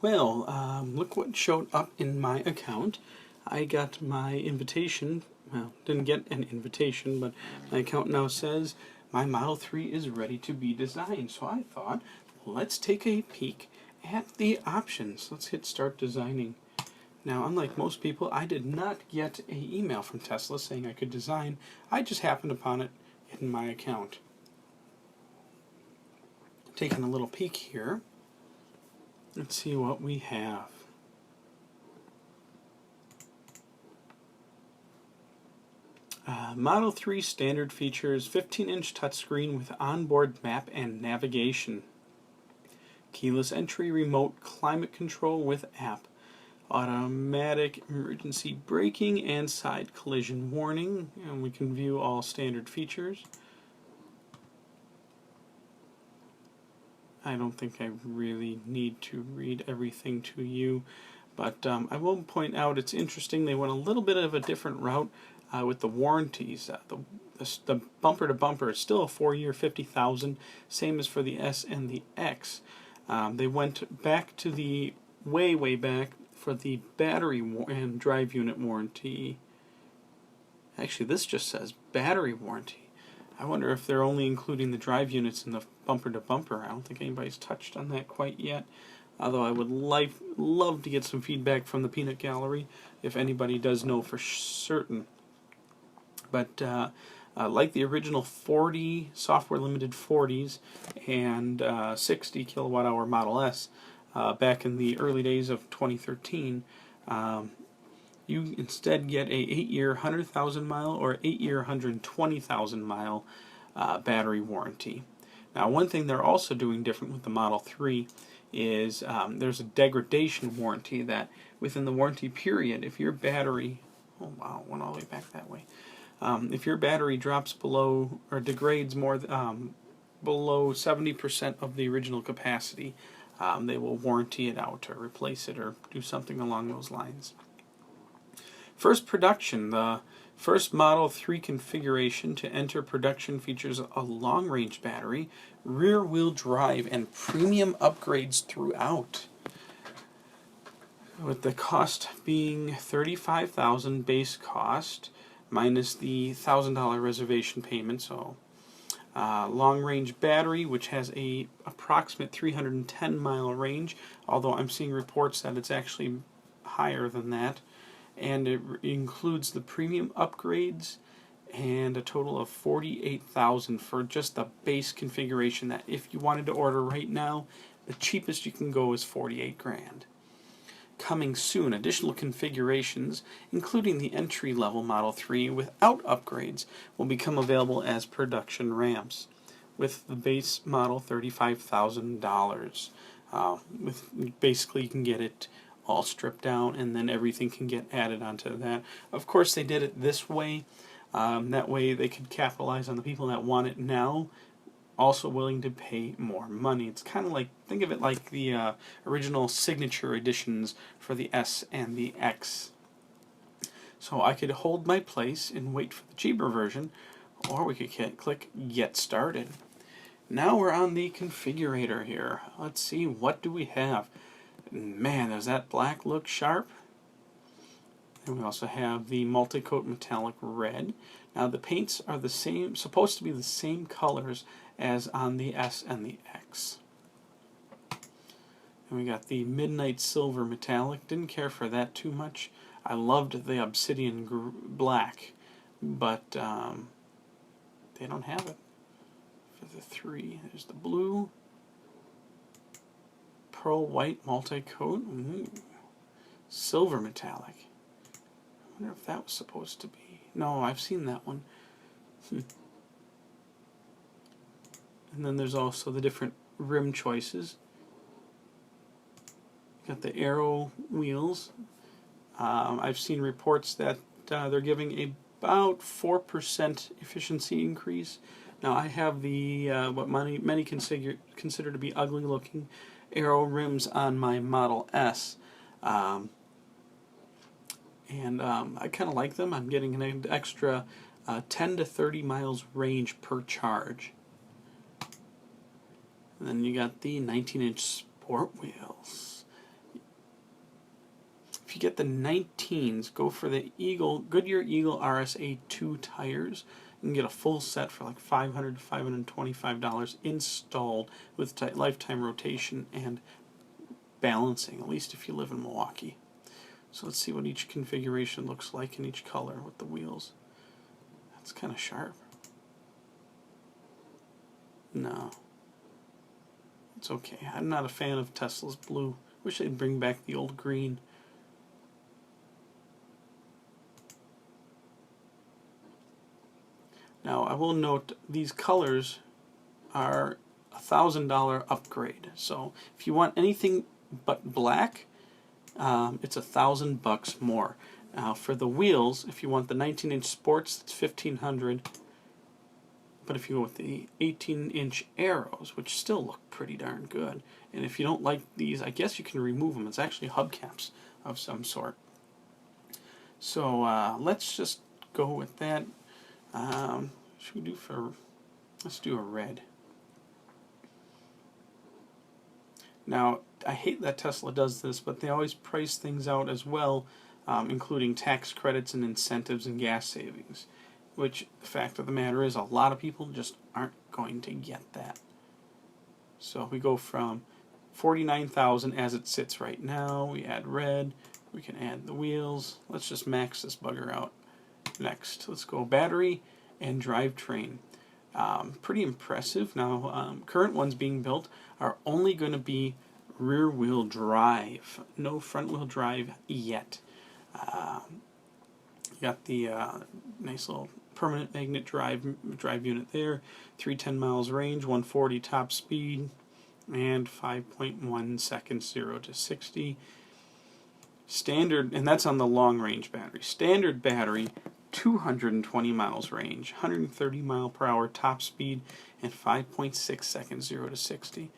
Well, look what showed up in my account. I got my invitation. Well, didn't get an invitation, but my account now says my Model 3 is ready to be designed. So I thought, let's take a peek at the options. Let's hit Start Designing. Now, unlike most people, I did not get an email from Tesla saying I could design. I just happened upon it in my account. Taking a little peek here. Let's see what we have. Model 3 standard features 15-inch touchscreen with onboard map and navigation. Keyless entry, remote climate control with app. Automatic emergency braking and side collision warning. And we can view all standard features. I don't think I really need to read everything to you, but I will point out it's interesting they went a little bit of a different route with the warranties. The bumper to bumper is still a 4-year, 50,000, same as for the S and the X. They went back to the way back for the battery and drive unit warranty. Actually, this just says battery warranty. I wonder if they're only including the drive units in the bumper-to-bumper. I don't think anybody's touched on that quite yet. Although I would love to get some feedback from the peanut gallery if anybody does know for certain. But like the original 40 software-limited 40s and 60 kilowatt-hour Model S back in the early days of 2013, you instead get a 8-year 100,000 mile or 8-year 120,000 mile battery warranty. Now, one thing they're also doing different with the Model 3 is there's a degradation warranty that within the warranty period, if your battery, oh wow, went all the way back that way. If your battery drops below or degrades more below 70% of the original capacity, they will warranty it out or replace it or do something along those lines. First production, the first Model 3 configuration to enter production features a long-range battery, rear-wheel drive, and premium upgrades throughout. With the cost being $35,000 base cost minus the $1,000 reservation payment, so long-range battery, which has a approximate 310 mile range, although I'm seeing reports that it's actually higher than that. And it includes the premium upgrades and a total of $48,000 for just the base configuration that if you wanted to order right now, the cheapest you can go is $48,000. Coming soon, additional configurations, including the entry-level Model 3 without upgrades, will become available as production ramps, with the base model $35,000. Basically, you can get it all stripped down, and then everything can get added onto that. Of course, they did it this way. That way they could capitalize on the people that want it now, also willing to pay more money. It's kind of like, think of it like the original signature editions for the S and the X. So I could hold my place and wait for the cheaper version, or we could click Get Started. Now we're on the configurator here. Let's see, what do we have? Man, does that black look sharp? And we also have the multi-coat metallic red. Now the paints are the same, supposed to be the same colors as on the S and the X. And we got the midnight silver metallic. Didn't care for that too much. I loved the obsidian black, but they don't have it for the 3. There's the blue. Pearl white multi-coat. Silver metallic. I wonder if that was supposed to be. No, I've seen that one. And then there's also the different rim choices. Got the arrow wheels. I've seen reports that they're giving about 4% efficiency increase. Now I have the what many consider to be ugly looking arrow rims on my Model S, and I kind of like them. I'm getting an extra 10 to 30 miles range per charge. And then you got the 19-inch sport wheels. if you get the 19s, go for the Goodyear Eagle RSA 2 tires. You can get a full set for like $500 to $525 installed with lifetime rotation and balancing, at least if you live in Milwaukee. So let's see what each configuration looks like in each color with the wheels. That's kind of sharp. No. It's okay. I'm not a fan of Tesla's blue. Wish they'd bring back the old green. Now, I will note these colors are a $1,000 upgrade. So if you want anything but black, it's $1,000 more. Now, for the wheels, if you want the 19-inch Sports, it's $1,500. But if you go with the 18-inch Arrows, which still look pretty darn good, and if you don't like these, I guess you can remove them. It's actually hubcaps of some sort. So let's just go with that. Should we do for? Let's do a red. Now, I hate that Tesla does this, but they always price things out as well, including tax credits and incentives and gas savings. Which, the fact of the matter is, a lot of people just aren't going to get that. So we go from $49,000 as it sits right now. We add red. We can add the wheels. Let's just max this bugger out. Next, let's go battery and drivetrain. Pretty impressive. Now, current ones being built are only going to be rear-wheel drive. No front-wheel drive yet. You got the nice little permanent magnet drive unit there, 310 miles range, 140 top speed, and 5.1 seconds 0 to 60. Standard, and that's on the long range battery. Standard battery, 220 miles range, 130 mile per hour top speed, and 5.6 seconds 0 to 60.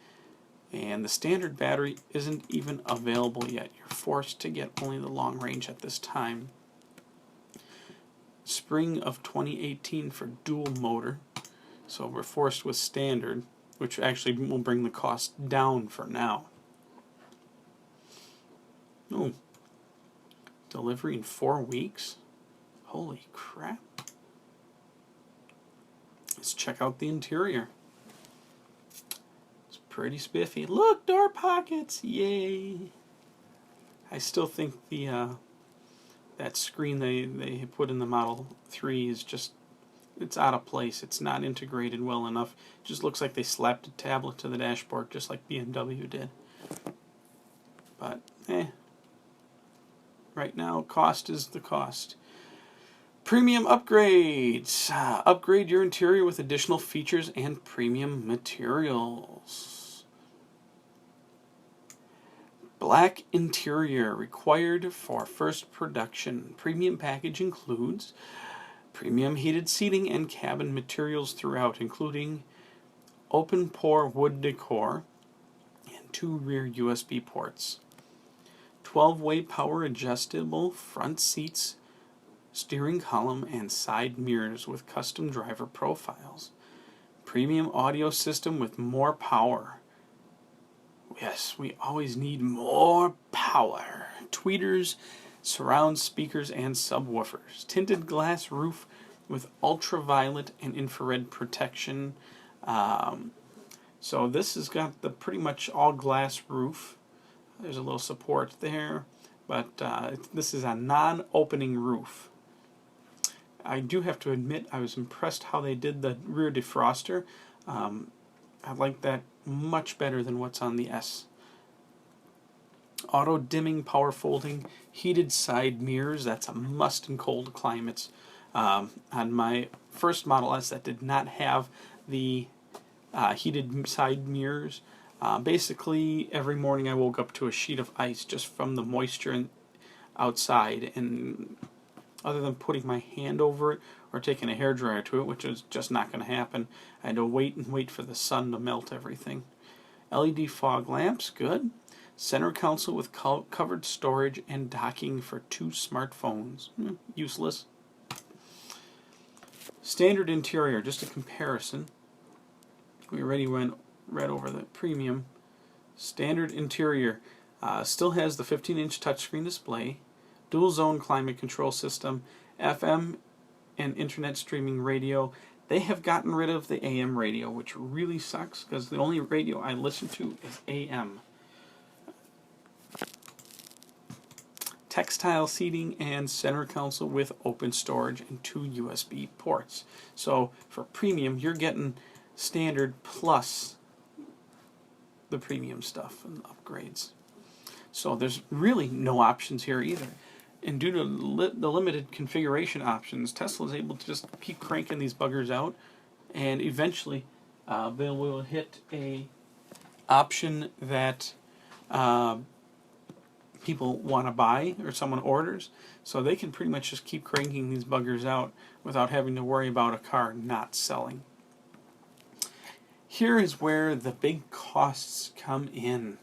And the standard battery isn't even available yet. You're forced to get only the long range at this time. Spring of 2018 for dual motor. So we're forced with standard, which actually will bring the cost down for now. Oh, delivery in 4 weeks? Holy crap. Let's check out the interior. It's pretty spiffy. Look, door pockets! Yay! I still think the that screen they put in the Model 3 is just, it's out of place. It's not integrated well enough. It just looks like they slapped a tablet to the dashboard just like BMW did. But, right now, cost is the cost. Premium upgrades. Upgrade your interior with additional features and premium materials. Black interior required for first production. Premium package includes premium heated seating and cabin materials throughout, including open pore wood decor and 2 rear USB ports. 12-way power adjustable front seats, steering column, and side mirrors with custom driver profiles. Premium audio system with more power. Yes, we always need more power. Tweeters, surround speakers, and subwoofers. Tinted glass roof with ultraviolet and infrared protection. So this has got the pretty much all glass roof. There's a little support there, but this is a non-opening roof. I do have to admit I was impressed how they did the rear defroster. I like that much better than what's on the S. Auto dimming, power folding, heated side mirrors. That's a must in cold climates. On my first Model S that did not have the heated side mirrors, basically every morning I woke up to a sheet of ice just from the moisture outside, and other than putting my hand over it or taking a hairdryer to it, which is just not going to happen, I had to wait for the sun to melt everything. LED fog lamps, good. Center console with covered storage and docking for 2 smartphones. Useless. Standard interior, just a comparison. We already went right over the premium. Standard interior still has the 15-inch touchscreen display, dual zone climate control system, FM and internet streaming radio. They have gotten rid of the AM radio, which really sucks because the only radio I listen to is AM. Textile seating and center console with open storage and 2 USB ports. So for premium, you're getting standard plus the premium stuff and upgrades. So there's really no options here either. And due to the limited configuration options, Tesla is able to just keep cranking these buggers out, and eventually they will hit a option that people want to buy or someone orders, so they can pretty much just keep cranking these buggers out without having to worry about a car not selling. Here is where the big costs come in.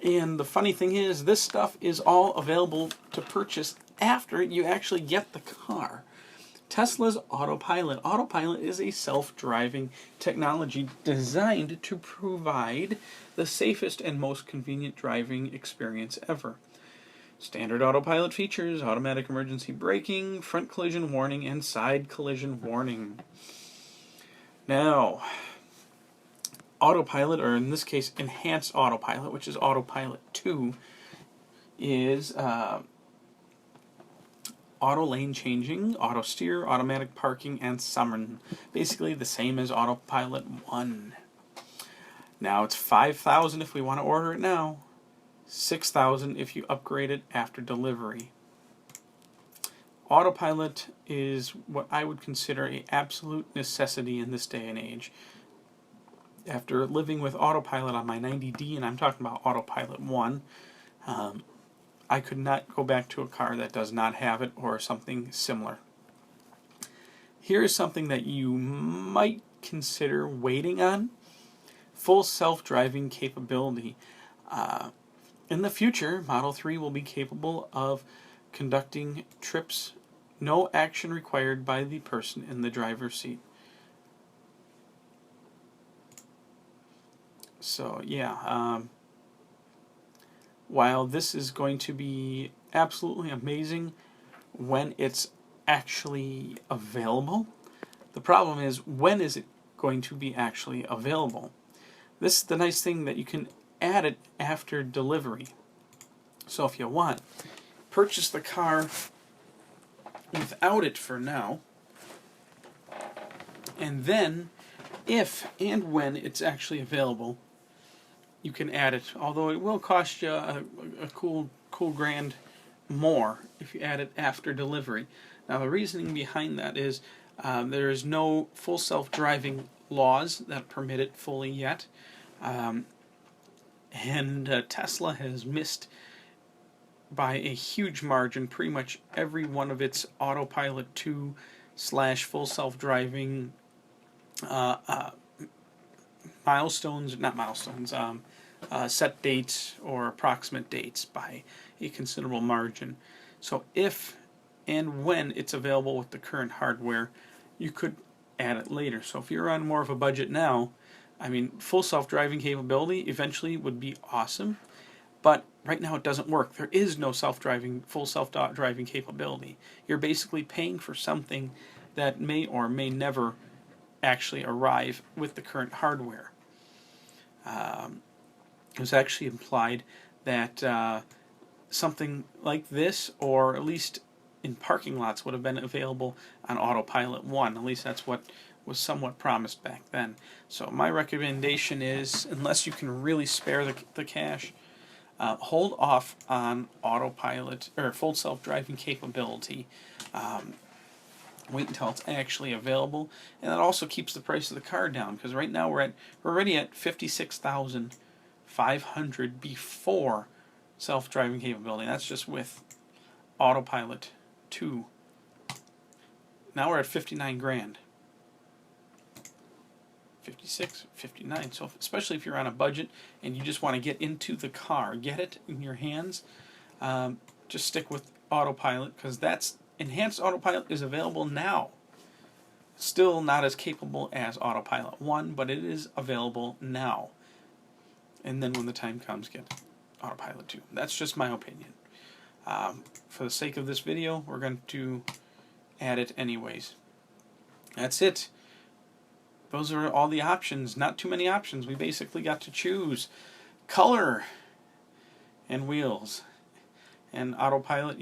And the funny thing is, this stuff is all available to purchase after you actually get the car. Tesla's Autopilot. Autopilot is a self-driving technology designed to provide the safest and most convenient driving experience ever. Standard Autopilot features automatic emergency braking, front collision warning, and side collision warning. Now, Autopilot, or in this case, Enhanced Autopilot, which is Autopilot 2, is auto lane changing, auto steer, automatic parking, and summon. Basically the same as Autopilot 1. Now it's $5,000 if we want to order it now, $6,000 if you upgrade it after delivery. Autopilot is what I would consider an absolute necessity in this day and age. After living with Autopilot on my 90D, and I'm talking about Autopilot 1, I could not go back to a car that does not have it or something similar. Here is something that you might consider waiting on. Full self-driving capability. In the future, Model 3 will be capable of conducting trips, no action required by the person in the driver's seat. So yeah, while this is going to be absolutely amazing when it's actually available, the problem is, when is it going to be actually available? This is the nice thing, that you can add it after delivery. So if you want, purchase the car without it for now, and then if and when it's actually available, you can add it, although it will cost you a cool grand more if you add it after delivery. Now the reasoning behind that is there is no full self-driving laws that permit it fully yet, and Tesla has missed by a huge margin pretty much every one of its Autopilot 2 / full self-driving set dates or approximate dates by a considerable margin. So if and when it's available with the current hardware, you could add it later. So if you're on more of a budget now, I mean, full self-driving capability eventually would be awesome, but right now it doesn't work. There is no full self-driving capability. You're basically paying for something that may or may never actually arrive with the current hardware. It was actually implied that something like this, or at least in parking lots, would have been available on Autopilot 1. At least that's what was somewhat promised back then. So my recommendation is, unless you can really spare the cash, hold off on Autopilot or full self-driving capability. Wait until it's actually available, and that also keeps the price of the car down, because right now we're already at $56,500 before self-driving capability. That's just with Autopilot 2. Now we're at 59 grand. 56, 59. So especially if you're on a budget and you just want to get into the car, get it in your hands, just stick with Autopilot, because that's Enhanced Autopilot is available now. Still not as capable as Autopilot 1, but it is available now. And then when the time comes, get it. Autopilot 2. That's just my opinion. For the sake of this video, we're going to add it anyways. That's it. Those are all the options. Not too many options. We basically got to choose color and wheels. And Autopilot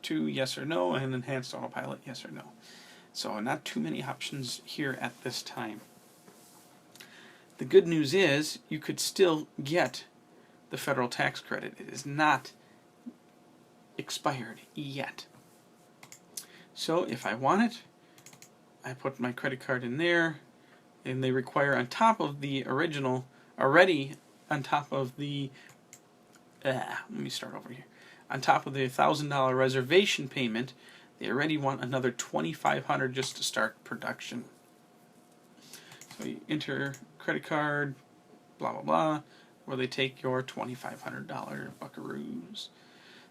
2, yes or no, and Enhanced Autopilot, yes or no. So not too many options here at this time. The good news is you could still get the federal tax credit. It is not expired yet. So if I want it, I put my credit card in there, and they require on top of the original, already on top of the, let me start over here. On top of the $1,000 reservation payment, they already want another $2,500 just to start production. So you enter credit card, blah blah blah, where they take your $2,500 buckaroos.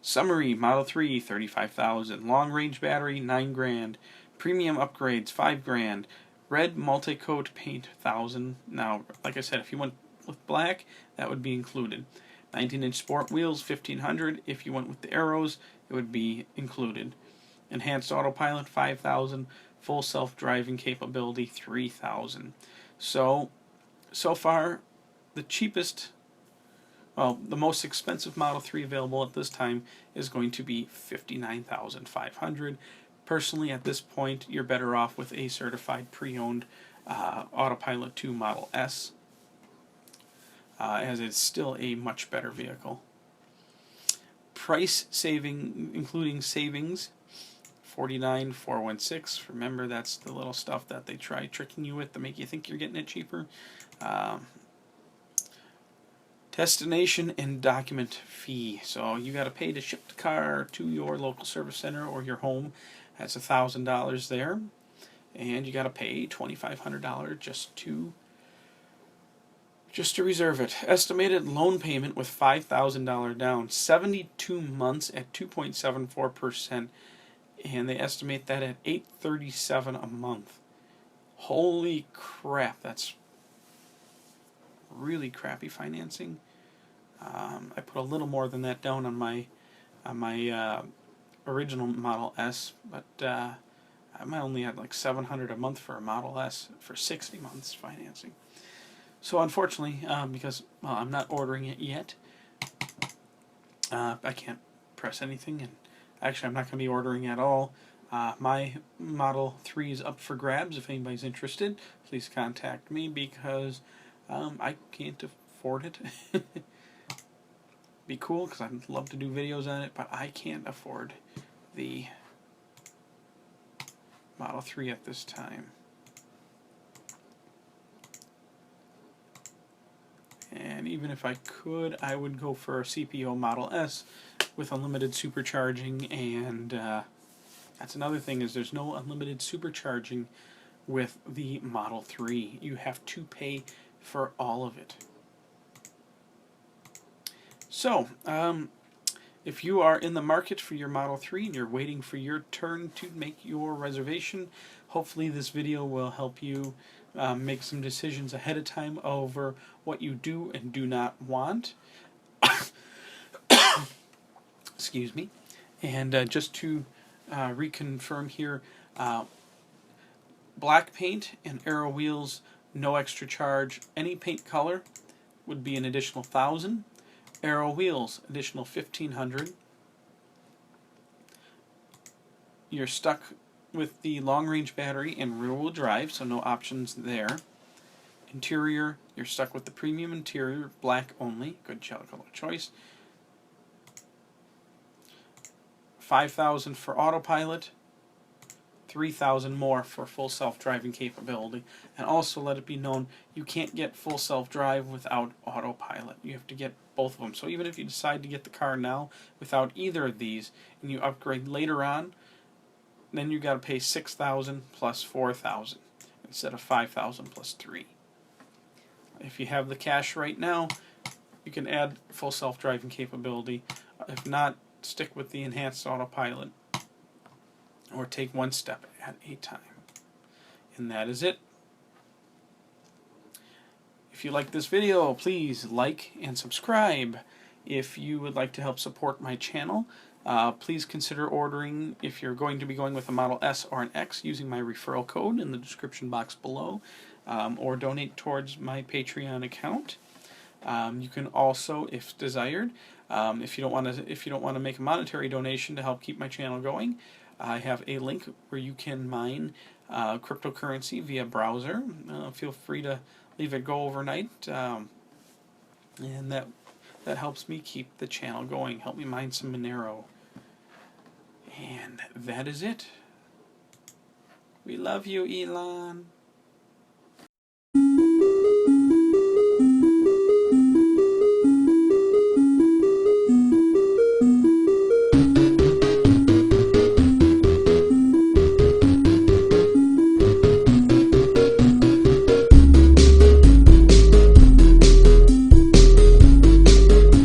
Summary: Model 3, $35,000. Long range battery, $9 grand. Premium upgrades, $5 grand. Red multi-coat paint, $1,000. Now, like I said, if you went with black, that would be included. 19-inch sport wheels, $1,500. If you went with the arrows, it would be included. Enhanced Autopilot, $5,000. Full self-driving capability, $3,000. So far, the cheapest, well, the most expensive Model 3 available at this time is going to be $59,500. Personally, at this point, you're better off with a certified pre-owned Autopilot 2 Model S, as it's still a much better vehicle. Price saving, including savings, $49,416. Remember, that's the little stuff that they try tricking you with to make you think you're getting it cheaper. Destination and document fee. So you got to pay to ship the car to your local service center or your home. That's $1,000 there, and you got to pay $2,500 just to reserve it. Estimated loan payment with $5,000 down, 72 months at 2.74%, and they estimate that at $837 a month. Holy crap, that's really crappy financing. I put a little more than that down on my original Model S, but I only had like $700 a month for a Model S for 60 months financing. So unfortunately, because I'm not ordering it yet, I can't press anything, and actually I'm not going to be ordering at all. My Model 3 is up for grabs. If anybody's interested, please contact me, because I can't afford it. Be cool, because I'd love to do videos on it, but I can't afford the Model 3 at this time. And even if I could, I would go for a CPO Model S with unlimited supercharging, and that's another thing, is there's no unlimited supercharging with the Model 3. You have to pay for all of it. So, if you are in the market for your Model 3 and you're waiting for your turn to make your reservation, hopefully this video will help you make some decisions ahead of time over what you do and do not want. Excuse me. And just to reconfirm here, black paint and arrow wheels, no extra charge. Any paint color would be an additional $1,000. Arrow wheels, additional $1,500. You're stuck with the long-range battery and rear-wheel drive, so no options there. Interior, you're stuck with the premium interior, black only. Good color choice. $5,000 for Autopilot. $3,000 more for full self-driving capability. And also let it be known, you can't get full self-drive without Autopilot. You have to get both of them. So even if you decide to get the car now without either of these, and you upgrade later on, then you got to pay $6,000 plus $4,000 instead of $5,000 plus $3,000. If you have the cash right now, you can add full self-driving capability. If not, stick with the Enhanced Autopilot, or take one step at a time. And that is it. If you like this video, please like and subscribe. If you would like to help support my channel, please consider ordering, if you're going to be going with a Model S or an X, using my referral code in the description box below, or donate towards my Patreon account. You can also, if desired, if you don't want to make a monetary donation to help keep my channel going, I have a link where you can mine cryptocurrency via browser. Feel free to leave it go overnight, and that helps me keep the channel going. Help me mine some Monero. And that is it. We love you, Elon.